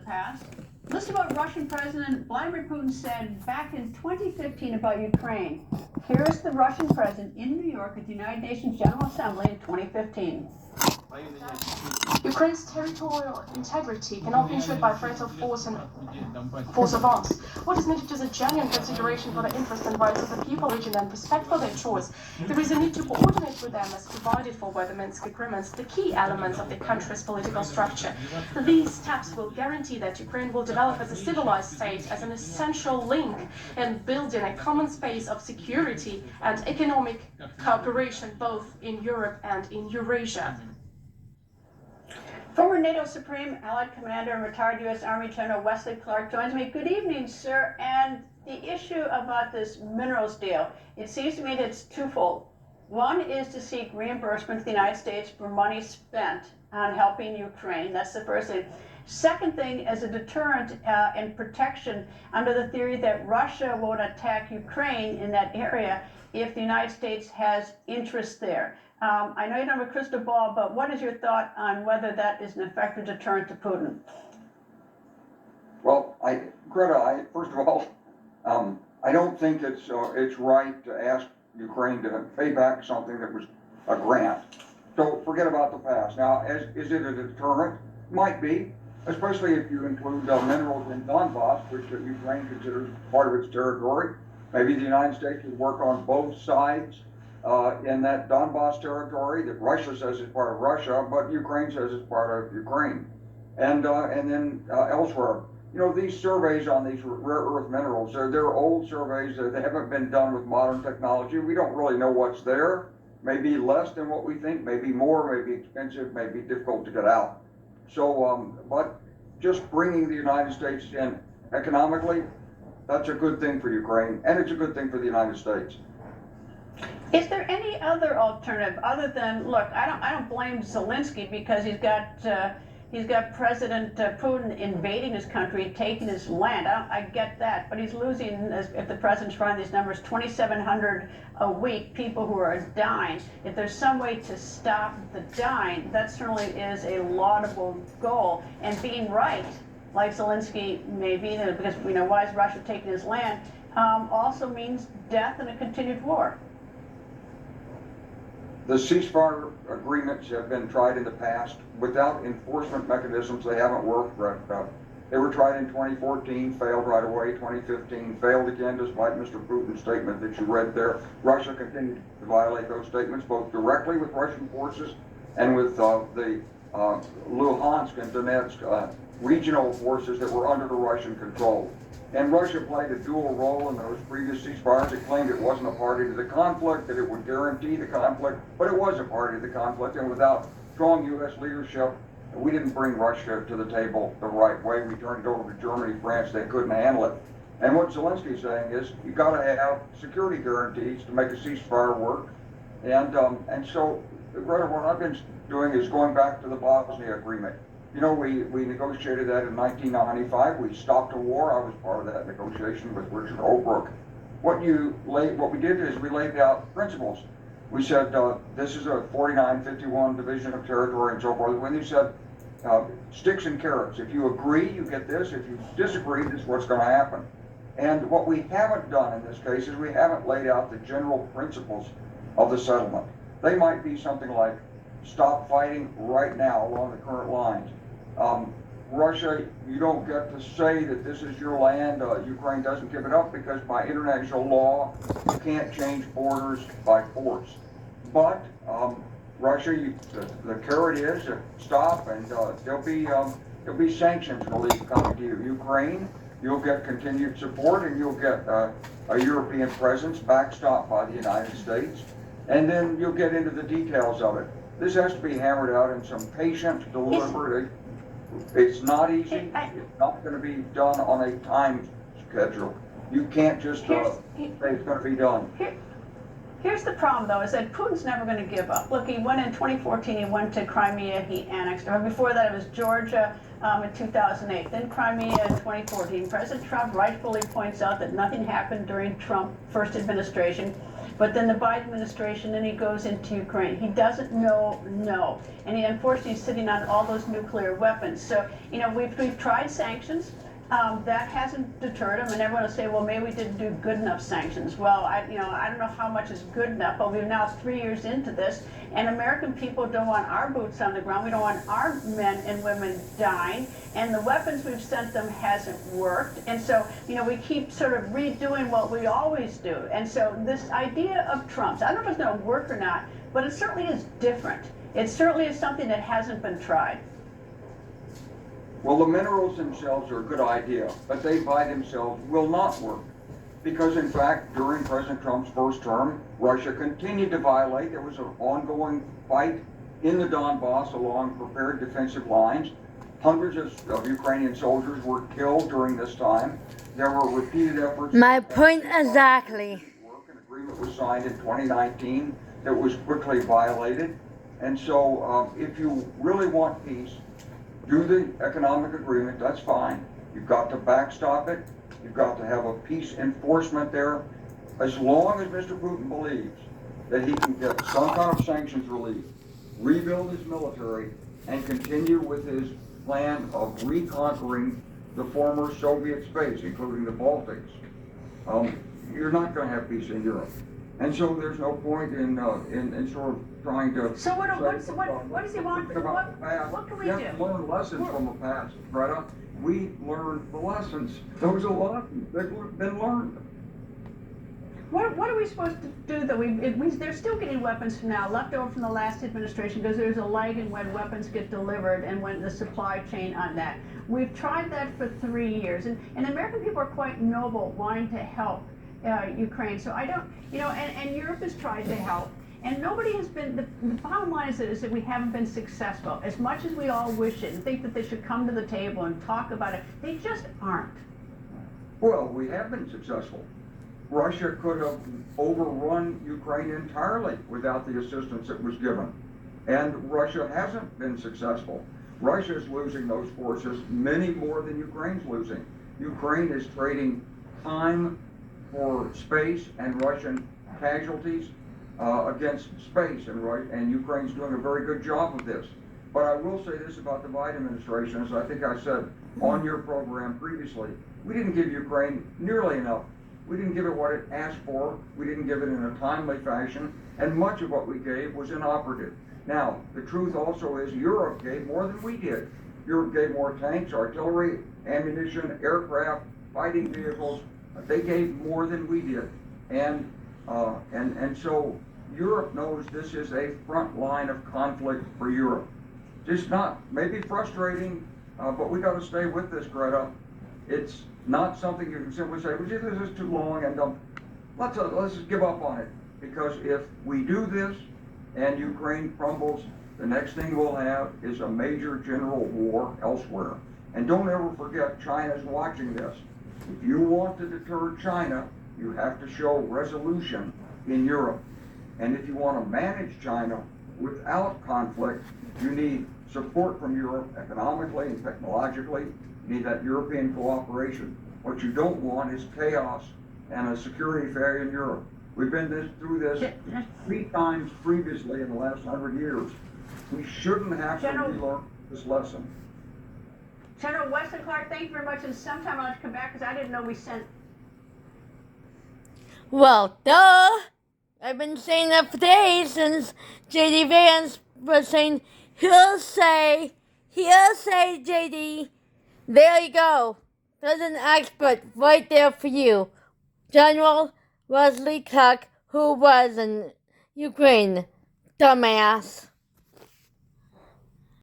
past. Listen to what Russian President Vladimir Putin said back in 2015 about Ukraine. Here is the Russian president in New York at the United Nations General Assembly in 2015. Ukraine's territorial integrity cannot be ensured by threat of force and force of arms. What is needed is a genuine consideration for the interests and rights of the people, region, and respect for their choice. There is a need to coordinate with them as provided for by the Minsk agreements, the key elements of the country's political structure. These steps will guarantee that Ukraine will develop as a civilized state, as an essential link in building a common space of security and economic cooperation both in Europe and in Eurasia. Former NATO Supreme Allied Commander and retired U.S. Army General Wesley Clark joins me. Good evening, sir. And the issue about this minerals deal, it seems to me that it's twofold. One is to seek reimbursement to the United States for money spent on helping Ukraine. That's the first thing. Second thing, as a deterrent and protection under the theory that Russia won't attack Ukraine in that area if the United States has interest there. I know you don't have a crystal ball, but what is your thought on whether that is an effective deterrent to Putin? Well, Greta, first of all, I don't think it's right to ask Ukraine to pay back something that was a grant. So forget about the past. Now, is it a deterrent? Might be, especially if you include minerals in Donbass, which Ukraine considers part of its territory. Maybe the United States would work on both sides in that Donbass territory that Russia says is part of Russia, but Ukraine says it's part of Ukraine. And then elsewhere, you know, these surveys on these rare earth minerals, they're old surveys. They haven't been done with modern technology. We don't really know what's there. Maybe less than what we think, maybe more, maybe expensive, maybe difficult to get out. So, but just bringing the United States in economically, that's a good thing for Ukraine, and it's a good thing for the United States. Is there any other alternative other than, look, I don't blame Zelensky because he's got President Putin invading his country, taking his land. I get that, but he's losing, if the president's running these numbers, 2,700 a week, people who are dying. If there's some way to stop the dying, that certainly is a laudable goal. And being right, like Zelensky may be, because we know why is Russia taking his land, also means death and a continued war. The ceasefire agreements have been tried in the past. Without enforcement mechanisms, they haven't worked. They were tried in 2014, failed right away. 2015, failed again, despite Mr. Putin's statement that you read there. Russia continued to violate those statements, both directly with Russian forces and with the Luhansk and Donetsk regional forces that were under Russian control. And Russia played a dual role in those previous ceasefires. It claimed it wasn't a party to the conflict, that it would guarantee the conflict, but it was a party to the conflict. And without strong U.S. leadership, we didn't bring Russia to the table the right way. We turned it over to Germany, France. They couldn't handle it. And what Zelensky's saying is, you've got to have security guarantees to make a ceasefire work. And so, Greta, what I've been doing is going back to the Bosnia Agreement. You know, we negotiated that in 1995. We stopped a war. I was part of that negotiation with Richard Holbrooke. What we did is we laid out principles. We said this is a 49-51 division of territory and so forth. When you said sticks and carrots, if you agree, you get this. If you disagree, this is what's going to happen. And what we haven't done in this case is we haven't laid out the general principles of the settlement. They might be something like stop fighting right now along the current lines. Russia, you don't get to say that this is your land. Ukraine doesn't give it up because by international law, you can't change borders by force. But Russia, the carrot is stop, and there'll be sanctions relief coming to you. Ukraine, you'll get continued support, and you'll get a European presence backstopped by the United States, and then you'll get into the details of it. This has to be hammered out in some patient, deliberate. It's not easy. It's not going to be done on a time schedule. You can't just say it's going to be done. Here's the problem, though, is that Putin's never going to give up. Look, he went in 2014, he went to Crimea, he annexed it. Before that, it was Georgia in 2008, then Crimea in 2014. President Trump rightfully points out that nothing happened during Trump's first administration. But then the Biden administration, then he goes into Ukraine. He doesn't know, no. And he unfortunately is sitting on all those nuclear weapons. So, we've tried sanctions. That hasn't deterred him, and everyone will say, well, maybe we didn't do good enough sanctions. Well, I don't know how much is good enough, but we're now 3 years into this, and American people don't want our boots on the ground. We don't want our men and women dying, and the weapons we've sent them hasn't worked. And so, we keep sort of redoing what we always do. And so this idea of Trump's, I don't know if it's going to work or not, but it certainly is different. It certainly is something that hasn't been tried. Well, the minerals themselves are a good idea, but they by themselves will not work. Because in fact, during President Trump's first term, Russia continued to violate. There was an ongoing fight in the Donbass along prepared defensive lines. Hundreds of Ukrainian soldiers were killed during this time. There were repeated efforts. My point exactly. An agreement was signed in 2019 that was quickly violated. And so if you really want peace, do the economic agreement, that's fine. You've got to backstop it. You've got to have a peace enforcement there. As long as Mr. Putin believes that he can get some kind of sanctions relief, rebuild his military, and continue with his plan of reconquering the former Soviet space, including the Baltics, you're not going to have peace in Europe. And so there's no point in sort of trying to. So what does he want? What can we do? You have to learn lessons from the past, Greta. We learned the lessons. Those are lessons. They've been learned. What are we supposed to do though? They're still getting weapons from now, left over from the last administration, because there's a lag in when weapons get delivered and when the supply chain on that. We've tried that for 3 years, and American people are quite noble, wanting to help Ukraine. So I don't, and Europe has tried to help, and nobody has been. The bottom line is that we haven't been successful. As much as we all wish it and think that they should come to the table and talk about it, they just aren't. Well, we have been successful. Russia could have overrun Ukraine entirely without the assistance that was given. And Russia hasn't been successful. Russia is losing those forces, many more than Ukraine's losing. Ukraine is trading time for space and Russian casualties against space, and Ukraine's doing a very good job of this. But I will say this about the Biden administration, as I think I said on your program previously, we didn't give Ukraine nearly enough. We didn't give it what it asked for. We didn't give it in a timely fashion, and much of what we gave was inoperative. Now, the truth also is Europe gave more than we did. Europe gave more tanks, artillery, ammunition, aircraft, fighting vehicles. They gave more than we did. And so Europe knows this is a front line of conflict for Europe. Just not, maybe frustrating, but we got to stay with this, Greta. It's not something you can simply say, well, gee, this is too long, and let's just give up on it. Because if we do this and Ukraine crumbles, the next thing we'll have is a major general war elsewhere. And don't ever forget, China's watching this. If you want to deter China, you have to show resolution in Europe. And if you want to manage China without conflict, you need support from Europe economically and technologically. You need that European cooperation. What you don't want is chaos and a security failure in Europe. We've been through this 3 times previously in the last 100 years. We shouldn't have to relearn this lesson. General Wesley Clark, thank you very much. And sometime I'll have to come back because I didn't know we sent. Well, duh! I've been saying that for days since J.D. Vance was saying, he'll say, J.D. There you go. There's an expert right there for you. General Wesley Clark, who was in Ukraine. Dumbass.